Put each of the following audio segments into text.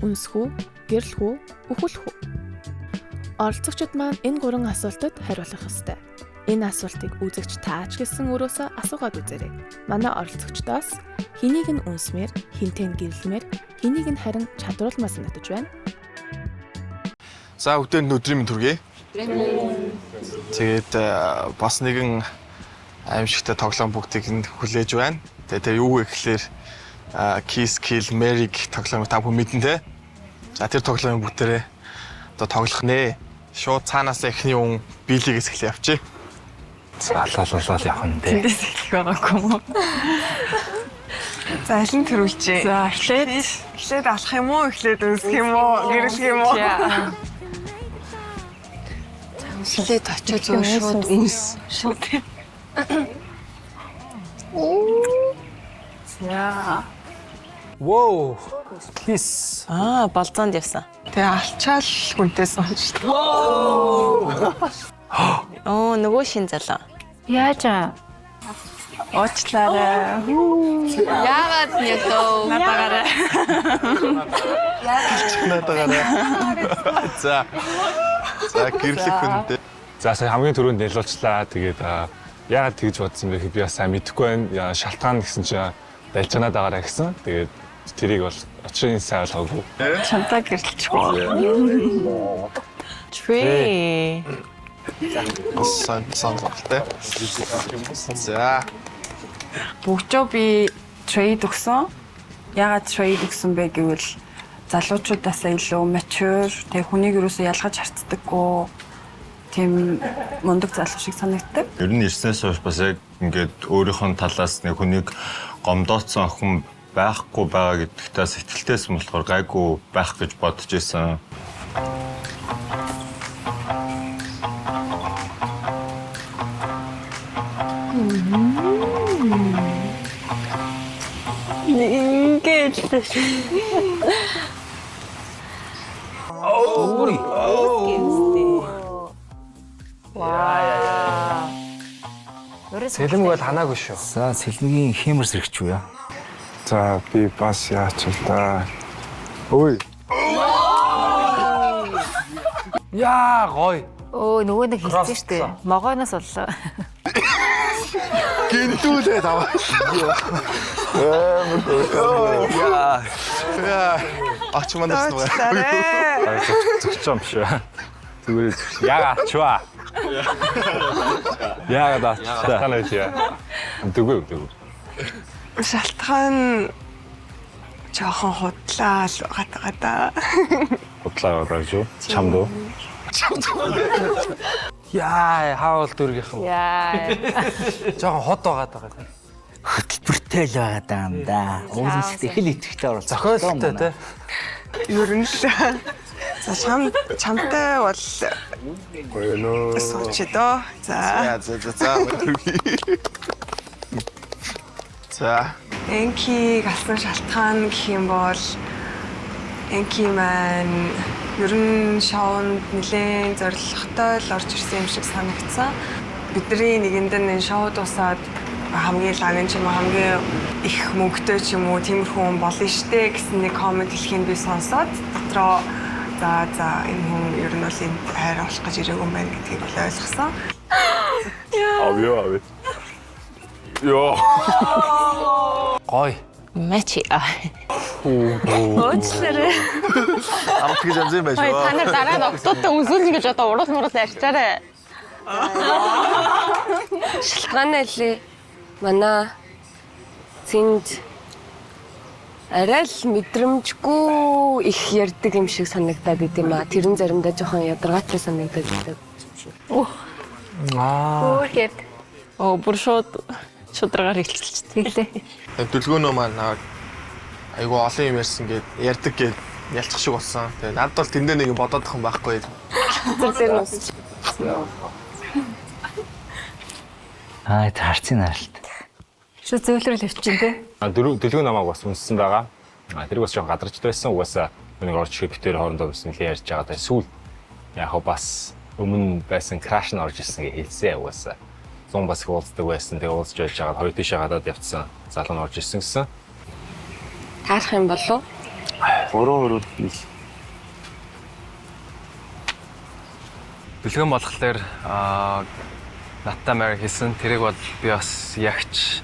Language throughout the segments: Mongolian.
үнсэх үү, гэрлэх үү, үхүүлэх үү? Оролцогчид маань энэ 3 асуултад хариулах ёстой. Энэ асуултыг үзэгч таач гэсэн өрөөсөө асуугаад үзээрэй. Манай оролцогчдоос хэнийг нь үнсмээр, хинтээ нь гэрлэмээр, хэнийг нь харин чадварлмаас санагдаж байна. За бүгдээ өдрийн мэнд хүргэе. Тэгээд бас нэгэн аимшигтай тоглоом бүгдийг нь хүлээж байна. Тэгээд юу вэ гэхээр Kiss Kill Marry тоглоомыг та бүхэн мэднэ те. За тэр тоглоомын бүгдээрээ одоо тоглох нэ. Шууд цаанаас эхний хүн биелигээс эхлэе явчих. Алуулуулал явах нь дээ. Тэндээс эхлэх байгаагүй юм уу? За аль нь төрүүлчихье. За эхлээд алах юм уу? Эхлээд үнсэх юм уу? Гэрлэх юм уу? эхлээд очиж шууд үнс. Шууд. За. Wow. Kiss. Болзоонд явсан. Тэгээ алчаал хүнтэй сонж. Нөгөө шин залуу. Яаж аа? Уучлаарай. Яагаад нэтөө? Надагаарай. Надагаарай. За гэрлэх хүнтэй. За сая хамгийн түрүүнд нэлүүлчлаа. Тэгээд яагаад тэгж бодсон бэ гэхээр би бас сайн мэдэхгүй байна. Шалтгаан гэсэн чинь далжганаад байгаараа гэсэн. Тэгээд тэрийг бол очрын сайн ойлгоогүй. Чамтай гэрлэчихгүй. Tree. Сан болтой. За Бүгдөө би трейд өгсөн. Яагаад трейд өгсөн бэ гэвэл залуучуудаас илүү mature, тэг хүнийг юусоо ялгаж харцдаггүй. Тийм мундаг залуу шиг санагддаг. Ер нь ирснээс хойш бас яг ингээд өөрийнхөө талаас нэг хүнийг гомдооцсон охин байхгүй байгаа гэдэгтээ сэтгэлтэйс болохоор гайгүй байх гэж бодож байсан. Ингээд. Уури. Вау. Сэлэм бол ханаагүй шүү. За сэлмгийн хэмэр сэрэгч үү яа. За би бас яач л да. Ой. Яа гой. Нөгөө нэг хэлсэн шүү дээ. Могооноос боллоо. гинтүүлээ таваа. Яа. Ач манаас нөө. Зөвч юм шүү. Зүгээр яа чуа. Яагаад танаа чи. Дэгүү. Шалтгаан жоохон худлаа л гадаа. Бодлоо гэж чамд уу? Яа, хаавал дүргийнх юм. Яа. Жохон хот байгаа. Хөтөлбөртэй л байгаа даа юм да. Уусч их л итгэвтэй орол. Зохиолтой те. Ер нь л. За чамтай бол сууч доо. За. За. Энкиг алсан шалтгаан гэх юм бол Энки маань ер нь шоунд нэлээд зорилготой л орж ирсэн юм шиг санагдсан. Бидний нэгэнд энэ шоу дуусаад хамгийн лагын ч юм уу хамгийн их мөнгөтэй ч юм уу тиймэрхүү хүн болно штэ гэсэн нэг комент хэлхийг би сонсоод дотроо за энэ хүн ер нь бол энд хайр олох гэж ирээгүй юм байна гэдгийг бол ойлгосон. Авё. Йоо. Гой. Мачи. Уучлаарай. Амт гэж амжин байж Та ба. нар дараа нь октодтой үнсүүлнэ гэж одоо урал ярьчаарай. Шалтгаан айлээ. Манай зэнд арай л мэдрэмжгүй их ярьдаг юм шиг санагдаад идэм а. Тэрэн заримдаа жоохон ядаргаатай санагдаад байдаг. Өөргээд. Бүр шударгаар хэлчихлээ. Тэглээ. Дүлгөөнөө маань айгу олон юм ярьсан гээд ярьдаг гээд ялчих шиг болсон. Тэгээд надад бол тэндээ нэг бодоод тах юм байхгүй. Тэр нь Таарцын наралт. Шүү зөвлөрөл явчихин те. Дүлгөө намайг бас үнссэн байгаа. Тэрийг бас жоохон гадарч байсан. Угаасаа нэг орж ирэхэд битээр хоорондоо бас нэлээд ярьж байгаа. Сүүл яг бас өмнө байсан краш нь орж ирсэн гэж хэлсэн угаасаа. Зун бас их уулздаг байсан. Тэгээ уулзж байж байгаа. Хоёр тийшээ гадаад явцсан. Залуу нь орж ирсэн гэсэн. таарах юм болов уу? Уруу хийл. Бэлгэн болохоор надтай Mary хийсэн. Тэрийг бол би бас ягч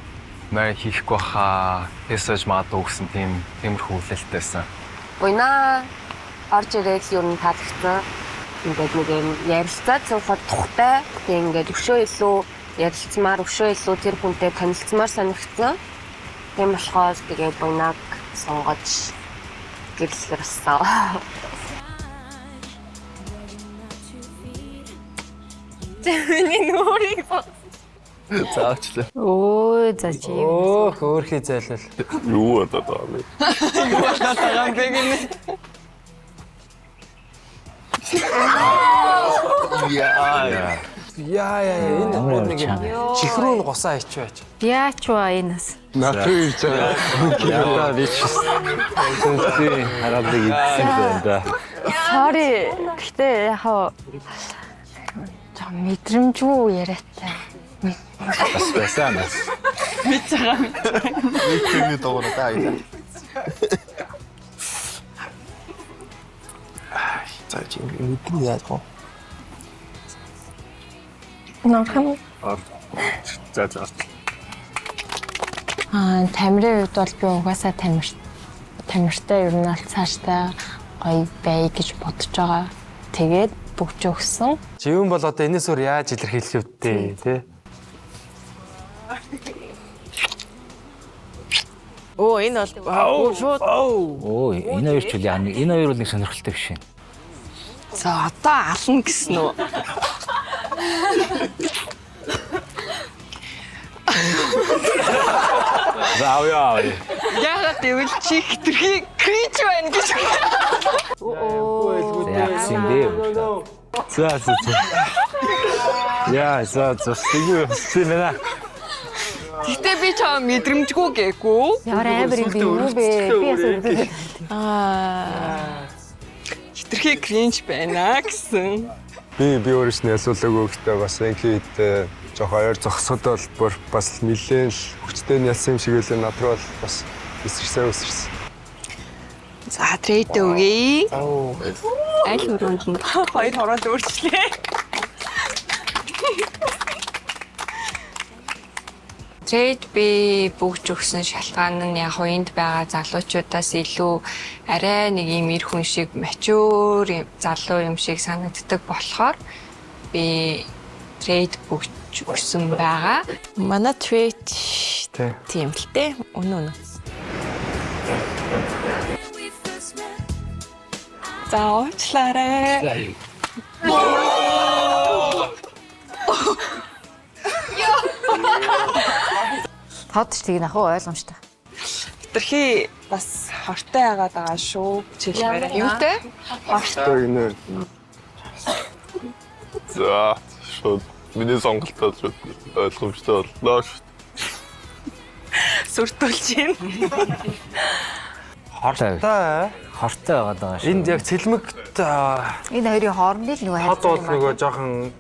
Mary хийхгүй хаа эсэж магадгүй гэсэн тиймэрхүү хүлээлттэйсэн. Буйна орж ирээд юу н таалагдсан. Ингээд нэг юм ярилцаад суухад тухтай. Тэгээ ингээд өшөө илүү ярилцмаар өшөө илүү тэр хүнтэй танилцмаар санагдсан. Тийм болохоор тэгээ буйнаг сонгож гэрлэхэр болсон. Тэний нүрийг Заачлаа. Өө за чи. Хөөхий зайлал. Юу одоо таа. Яа энэ нэг чихрүү нь гусаа ичвэж. Яач ба энэс. Нахий ч яа лич. Хараад игсэн да. Sorry. Гэтэ яхаа мэдрэмжгүй яриатай. Бас байсан. Нийтний доогоо таа яа. За чи мэдэн яаж гоо. Норхан. За. Тамирын үед бол би угаасаа тамиртай ер нь аль цааштай гоё бай гэж бодож байгаа. Тэгээд бүгж өгсөн. Живэн бол одоо энэс өөр яаж илэрхийлэх вүдтэй тий? Оо энэ бол шууд. Оо энэ хоёр ч үл яа энэ хоёр бол нэг сонирхолтой биш юм. За одоо ална гэсэн үү? Заавьяа. Яагаад гэвэл чи хитрхи кринж байна гэж. Яасан бэ? За. Яа, симэна. Гэтэ би чам мэдрэмжгүй гээгүй. Ямар амар юм бэ юу бэ? Би ясаа. Хитрхи кринж байна гэсэн. Би өөрөөсний асуулаагүй гэхдээ бас инкид жоох ойр зогсоход бол бүр бас нэлээд л хүчтэй ялсан юм шиг үлээ над руу бас өсөрсөн. За трейд өгье. Аль өрөөнд нь хоёр хоронд өөрчлөө. Трейд би бүгж өгсөн шалтгаан нь яг энд байгаа залуучуудаас илүү арай нэг юм эр хүн шиг мачуур залуу юм шиг санагддаг болохоор би трейд бүгж өгсөн байгаа. Манай трейд тийм л дээ. Үнэн. За уучлаарай. Тодч тийг нахуу ойлгомжтой. Хитрхи бас хортой яагаад байгаа шүү. Чилмээрээ. Юутэй? Хортой гинэ. За, шууд миний сонголтоо шууд ойлгомжтой боллоо шүү. Сүртүүлж байна. Хортой байгаа шүү. Энд яг цэлмэгт Энэ хоёрын хооронд л нөгөө хот бол нөгөө жоохон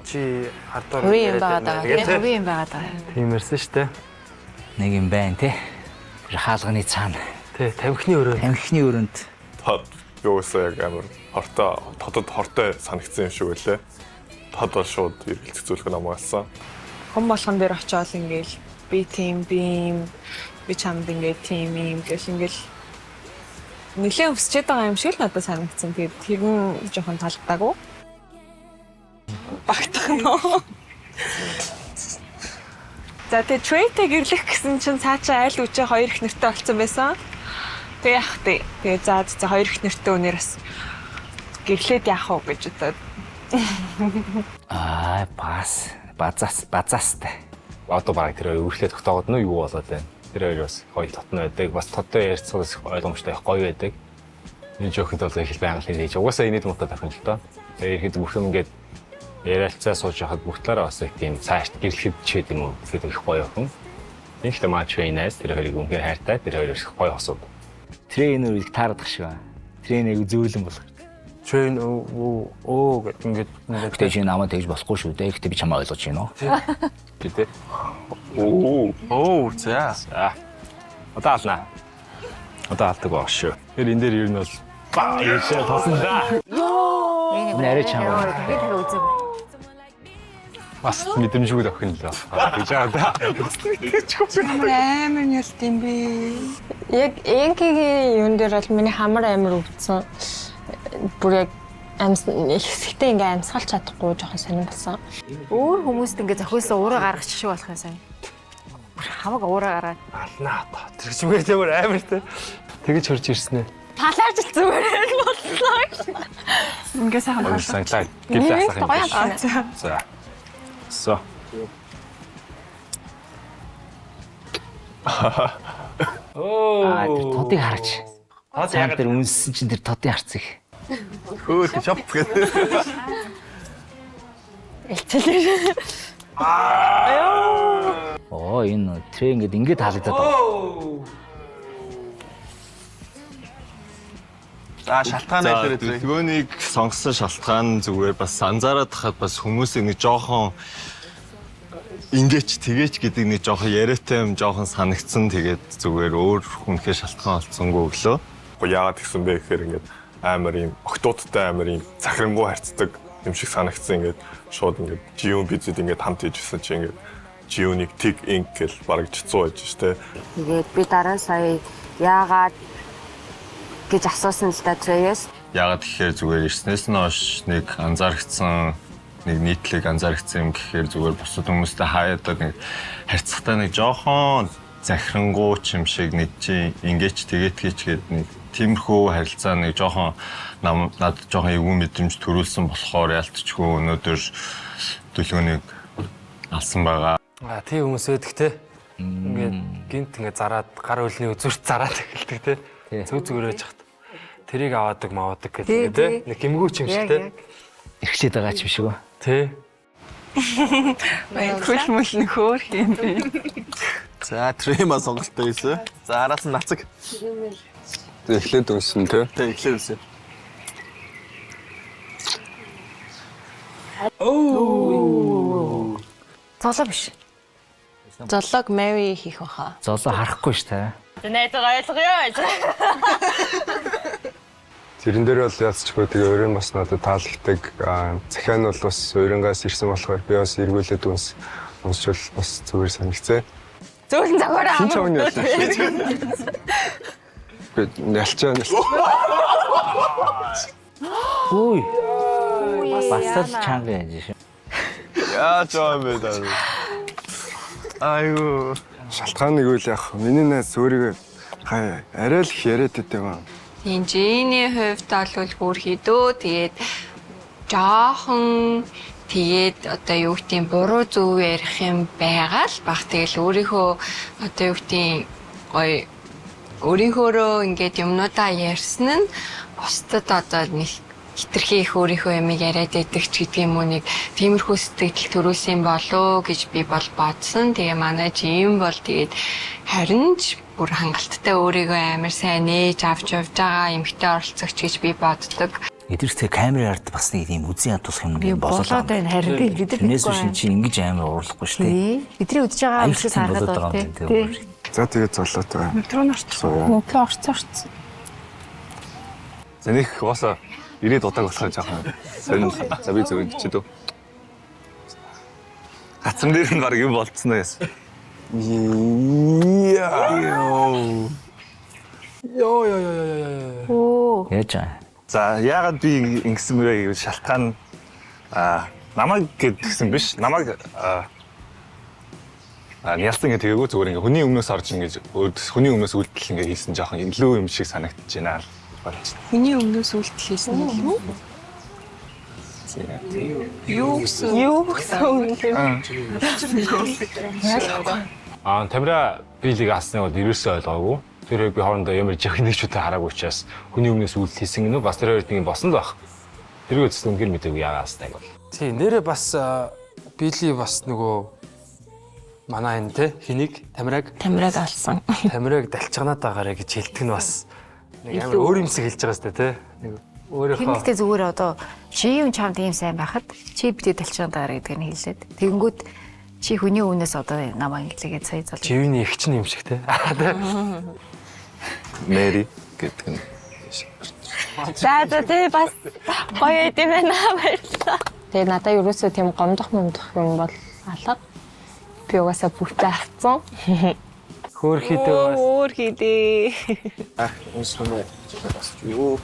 чи хардаар хувийн юм байгаа даа. тиймэрсэн шүү дээ. Нэг юм байна тий. Хаалганы цаана. Тий, тамхины өрөөнд. Тод юусаа яг амар хортой тодод хортой санагдсан юм шиг үлээ. Тод бол шууд эргэлзэх зүйлх намаалсан. Хон болгон дээр очиод ингээл би тийм би чамд ингээд тийм юм гэл ингээл нэлээд өсчээд байгаа юм шиг л надад санагдсан. Тэгээд тэр нь жоохон талдаагүй. Багтахнаа. За тэгээ трейдтэй гэрлэх гэсэн чинь цаачаа айл үчээ хоёр их нэртэй болсон байсан. Тэгээ яах вэ? Тэгээ за хоёр их нэртэй өнөр бас гэрлээд яах вэ гэж бодоод. Базаастай. Одоо баг тэр өөрчлөлт тогтоогод нь юу болоод байна? Тэр хоёр бас хоёул татна байдаг. Бас тодтой ярьцгаас ойлгомжтой гоё байдаг. Энэ жохид бол их байнга хийж. Угаасаа инээд муутай байх юм л доо. Тэгээ ихэд бүрхэн ингээд яриалцаа сууж яхад бүх талаараа бас их тийм цаашд гэрлэхэд чийд юм уу гэдэг их гоё хүн. Инхтэй матч вейнээс тэр хоёрыг үнхээр хайртай тэр хоёр их гоё хосууд. Трейнер их таарадах шиг байна. Трейнерийг зөөлөн болгох. Train оо гэдэг ингээд Гэтэ чи намайг тэгж болохгүй шүү дээ. Гэтэ би чамаа ойлгож байна уу? тий. Оо за. Одоо ална. Одоо алдаг баг шүү. Тэр энэ дээр ер нь бол баа яшаа тосон да. Нэрэ чамаа. Тэгээд үзэг. Бас мэдрэмжгүй охин л аа. Гэж байгаа да. Амар нялт юм бэ. Яг Энкигийн юун дээр бол миний хамар амар өвдсөн. Бүр яг хэсэгтээ ингээ амьсгалж чадахгүй жоохон сонирн болсон. Өөр хүмүүст ингээ зохиосон уураа гаргачих шиг болох юм сайн. Хамаг уураа гараад. Алнаа та. Тэр зүгээр зүгээр амар те. Тэгэж хурж ирсэн ээ. Талаарч зүгээр боллоо. Ингээ сайхан Хоёр санглаа. Гэвлээ асах юм. За. So. Тэр тодыг хараач. Цаан дээр үнссэн чинь тэр тодыг харцыг. Хөөе шоп гэдэг. Оо энэ трэ ингэж таалагдаад байна. Шалтгаан дээр Төлөвөөнийг сонгосон шалтгаан зүгээр бас анзаараад хахад бас хүмүүсийг нэг жоохон тэгээч гэдэг нэг жоохон яриатай юм жоохон санагдсан. Тэгээд зүгээр өөр хүнхээр шалтгаан олцсонгүй өглөө. Яагаад гэсэн бэ гэхээр ингээд амар юм октоодтай амар юм захирангуй харьцдаг юм шиг санагдсан. Ингээд шууд ингээд GU bizэд ингээд хамт хийжсэн чи ингээд GU-ник Tig Inc гэл бараг 100 байж штэ. Тэгээд би дараа сая яагаад гэж асуусан л да Трейс. Яагаад тэгэхээр зүгээр ирснээс нь хойш нэг анзаарчихсан нэг нийтлэг анзаарчихсан юм гэхээр зүгээр бусад хүмүүстэй хаяадаг нэг харьцахтаа нэг жоохон захирангуй юм шиг нэг чи ингээч тэгээд гээд нэг тиймэрхүү харилцаа нэг жоохон надад жоохон эвгүй мэдрэмж төрүүлсэн болохоор ялтчгүй өнөөдөр төлөвөөнийг алсан байгаа. Тийм хүмүүс байдаг те. Ингээд гинт ингээд зараад гар хөлний үзүүрт зараад эхэлдэг те. Зүг зүгээрэж хат. Тэрийг аваадаг маваадаг гэдэг те. Нэг гимгүүч юм шиг те. Ирчээд байгаа ч юм шиг ба. Тэ. Хөл мөл нөхөр юм бэ. За трема сонголттой байсан. За араас нь нацаг. Эхлээд унсан тий. Тэ эхлээд үсэ. Золоо биш. Золог Мэри хийх баха. Золоо харахгүй ш та. Найзгаа ойлгоё. Тэрэн дээр бол яцчгүй тэгээ өөрөө бас надад таалагддаг. Захиан бол бас өөрөнгөөс ирсэн болохоор би бас эргүүлээд унсчвал бас зүгээр санагцээ. Зөвхөн загвараа. Хин чавны ялсан. Ялчаа. Үй. Бас л чанга яж шин. Яа чам бэ даа. Айгу. Шалтгааныг үл яах. Миний найз өөрийгөө арай л их яриад байдаг юм. Инженерийн хувьд бол бүр хідөө тэгээд жоохон тэгээд одоо юу гэдгийг буруу зөв ярих юм байгаа л баг. Тэгэл өөрийнхөө одоо юу гэдгийг гоё өөрийнхөөрөө ингээд юмнуудаа ярьсан нь бусдад одоо нэг хитрхи их өөрийнхөө юмыг яриад байдаг ч гэдэг юм уу нэг тиймэрхүү сэтгэл төрүүлсэн болоо гэж би бол бодсон. Тэгээ манай жим бол тэгээд харин ч бүр хангалттай өөрийгөө амар сайн нээж авч явж байгаа эмэгтэй оролцогч гэж би боддог. Эдгээрээ камерын ард бас нэг юм үзэн ядуулах юм болоод байна харин бид нар нэгээс шин чи ингэж амар уурлахгүй шүү дээ. Бидний үдж байгаа юм шиг хараад байна тий. За тэгээд золоотой. Метро орчихсон. Метро орчихсон. За нэг уусаа ирээд удааг болохоор жоохон сонирн. За би зөв чид үү. Гацсан дээр нь баг юм болцсон уу яасан. Оо. Яаж. За яагаад би ингэсэн мөрөө гэвэл шалтгаан намайг гэдгсэн биш. Намайг Нялсан гэдэг тэгээгөө зүгээр ингээ хүний өмнөөс орж ингэж хүний өмнөөс үйлдэл ингээ хийсэн жоохон илүү юм шиг санагдаж байна л болж. Хүний өмнөөс үйлдэл хийсэн юм уу? Юу гэсэн юм Тамира биелийг аасныг бол ерөөсөө ойлгоогүй. Тэр би хоорондоо ямар жихнэгчүүтэй хараагүй учраас хүний өмнөөс үйлдэл хийсэн гэнэ бас тэр хоёрт нэг босон л байх. Тэргөө зөв өнгөр мэдээгүй яагаад аасныг бол. Тий, нэрээ бас биели бас нөгөө манай энэ те хэнийг Тамираг алсан. Тамираг далчганаад байгаарэ гэж хэлдэг нь бас нэг амар өөр юмсыг хэлж байгаа сте те. Нэг өөрийнхөө Хэмэгтэй зүгээр одоо чи юм чамд ийм сайн байхад чи битээ далчгаан даараа гэдгийг нь хэлээд тэгэнгүүт чи хүний өмнөөс одоо намайг инглигээд сая зол. Живний их чинь юм шиг те. Мэри гэдэг нь. За тий бас гоё юм байна баярлалаа. Тэгээ надад ерөөсөө тийм гомдох юм бол алга. Би угаасаа бүтээ авцсан. Хөөрхийдээ бас. Хөөрхийдээ. Үнсмэ. Юу.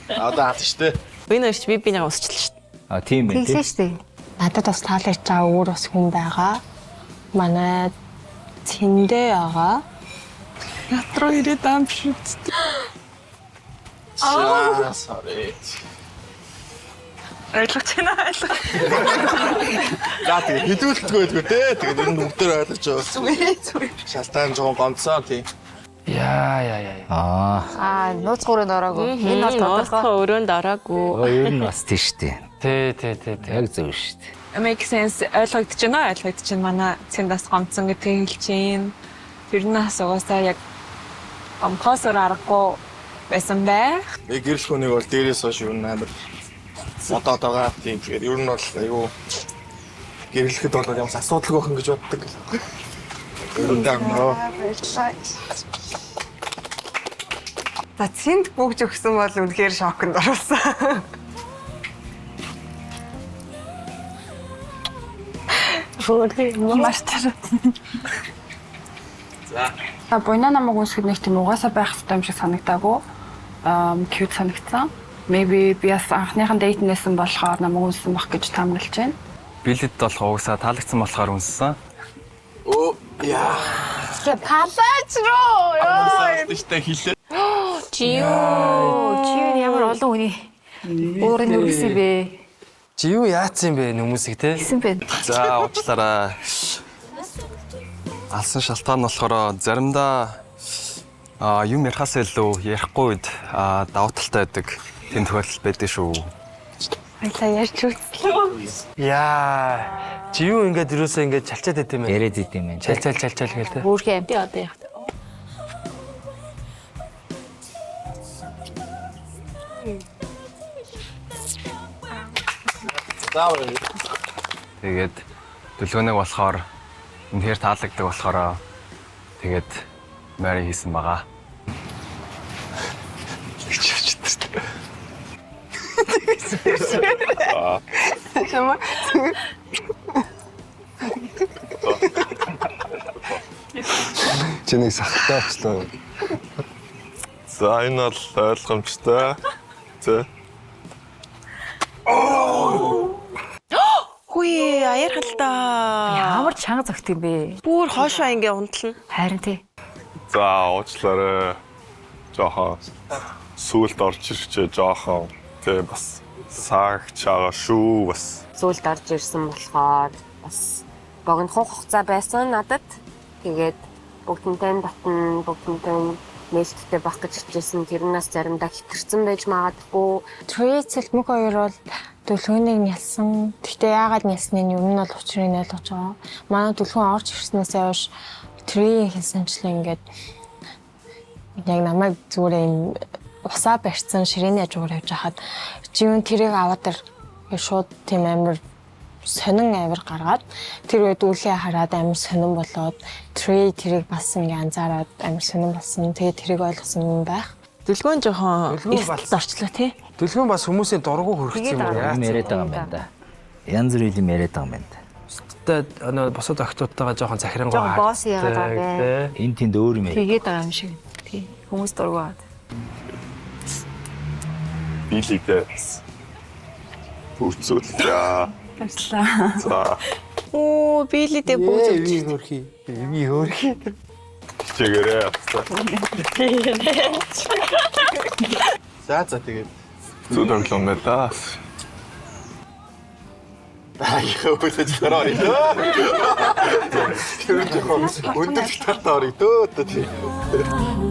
Одоо штэ. Би нэрч би бинийг усчлаа шүү дээ. Тийм ээ. Тэглээ шүү дээ. Надад бас таалагдж байгаа өөр бас хүн байгаа. Манай цэндээ байгаа. Ятруу ирээд ам шүү дээ. Sorry. Ойлгож байна ойлгож. За тэгээ хэдүүлэлтгүй байдгүй те. Тэгээд энэ бүгдээр ойлгож байгаа. Зүгээр. Шалтгаан жоохон гомдсон тийм. Аа, нууц гурынд ороогүй. Энэ бол тодорхой өрөөнд ороогүй. Ер нь бас тийш дээ. Тий. Яг зөв шүү дээ. Make sense ойлгогдож байна. Манай цэндээс гомцсон гэдгийг хэлж чинь. Тэр нь асуугаасаа яг гомхосоор аргагүй байсан байх. Нэг гэрэл хүнийг бол дээрээс хойш юу нээр модоод байгаа тийм. Тэгэхээр ер нь бол айгүй гэрлэхэд бол ямар ч асуудалгүй байх гэж боддог. Ер нь даа. За цэнд бүгж өгсөн бол үнэхээр шоконд оруулсан. Мастер. За буйна намайг үсгэд нэг тийм угаасаа байх хэрэгтэй юм шиг санагдаагүй. Cute санагдсан. Maybe би бас анхныхан дейтнээсэн болохоор намайг үнсэн бах гэж таамаглаж байна. Билет бол угаасаа таалагдсан болохоор үнсэн. Оо яа. Палач руу. Тэштэй хэлээ. Жив ямар олон хүний өөрийн нүргэсэн бэ? Жив яатсан бэ хүмүүсийг те? Гэсэн бэ. За уучлаарай. Алсан шалтгаан нь болохоор заримдаа юм ярихаас илүү ярихгүй үед давуу талтай байдаг тийм тохиолдол байдаг шүү. Баялаа ярьж үзлээ. Яа. Жив ингээд юусаа ингээд чалчаад байт юм байна. Яриад идэм юм. Чал гээл те. Өөрхий амт одоо яг. Тэгээд төлөвнөг болохоор үнэхээр таалагддаг болохоор тэгээд Мэри хийсэн байгаа. Чиний сахтай очлоо. За энэ бол ойлгомжтой. За. Хүй аяархалтай. Ямар чанга зогт юм бэ? Бүр хоошоо ингээ унтлана. Харин тий. За уучлаарай. Жохон сүулт орж ирчээ жохон. Тэ бас саагч байгаа шүү бас. Зүйлд орж ирсэн болохоор бас богино хугацаа байсан надад. Тэгээд бүгднтэй батн бүгднтэй нээлттэй байх гэж хичээсэн. Тэрнээс заримдаа хэтэрсэн байж магадгүй. Трейцэл мөг хоёр бол төлөвнийг нялсан. Гэхдээ яагаад нялсныг нь юм нь бол учрыг нь ойлгож байгаа. Манай төлөв орж ирснээсээ хойш трей хийсэнчлээ ингээд яг намайг зүгээр юм усаа барьсан ширээний хажуугаар явж хахад живэн тэрийг аваад шууд тийм амар сонин авир гаргаад тэр үед үлээ хараад амар сонин болоод трей тэрийг бас ингээ анзаараад амар сонин болсон. Тэгээд тэрийг ойлгосон юм байх. Дүлгөөн жоохон эртэлд орчлоо тий. Дүлгөөн бас хүмүүсийн дургу хөргөцсөн юм Юм яриад байгаа юм байна да. Янз бүрийн юм яриад байгаа юм байна да. Тэгээд босод охтуудтайгаа жоохон захирангуй. Жоохон босс яагаад байгаа бэ? Энэ тэнд өөр юм яриад. Тэгээд байгаа юм шиг. Тий. Хүмүүс дургуйгаад. Билидээ. Бүрцүүлээ. Баярлалаа. За. Оо билидээ бүгд өгч. Хөөрхий. Чигээрээ. За тэгээд зүуд оглоо да. яа bëlэж тараа орё. Тэр жоохон өндөр талтай орё дөө.